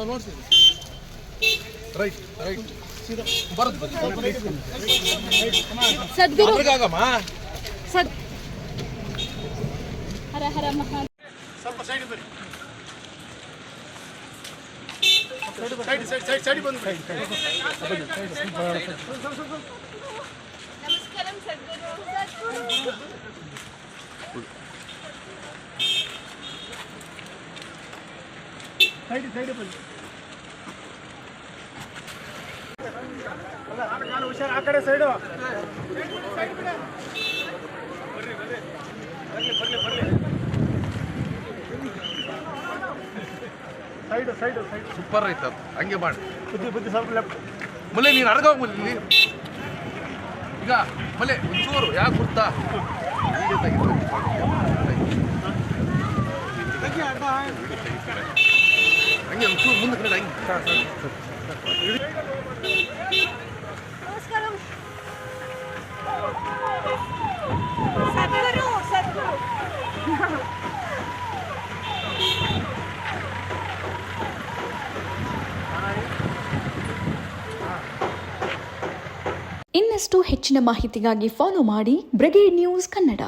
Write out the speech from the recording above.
ನೋಡ್ತೀನಿ. Right right ಬರುತ್ತೆ ಸದ್ಗುರು ಆಗಮ್ಮ. ಹರ ಹರ ಮಹಾ. ಸ್ವಲ್ಪ ಸೈಡ್ ಬನ್ನಿ. ಸೈಡ್ ಬಂದು ನಮಸ್ಕಾರಂ ಸದ್ಗುರು. ಸೈಡ್ ಬನ್ನಿ. ಹುಷಾರು ಆ ಕಡೆ ಸೈಡು. ಸೈಡ್ ಸೂಪರ್ ಆಯ್ತು ಅದು. ಹಂಗೆ ಮಾಡಿ ಬುದ್ಧಿ ಸ್ವಲ್ಪ ಲೆಫ್ಟ್. ಮಲೆ ನೀನು ಅರ್ಗೋಗಿ ಮಲ್ಲಿ ಈಗ ಮಲೆ ಒಂಚೂರು ಯಾಕೆ ಗೊತ್ತಾ ಹಂಗೆ ಒಂಚೂರು ಮುಂದೆ ಕಡೆ ಹಂಗೆ. ನಮಸ್ಕಾರಂ ಸದ್ಗುರು. ಇನ್ನಷ್ಟು ಹೆಚ್ಚಿನ ಮಾಹಿತಿಗಾಗಿ ಫಾಲೋ ಮಾಡಿ ಬ್ರಿಗೇಡ್ ನ್ಯೂಸ್ ಕನ್ನಡ.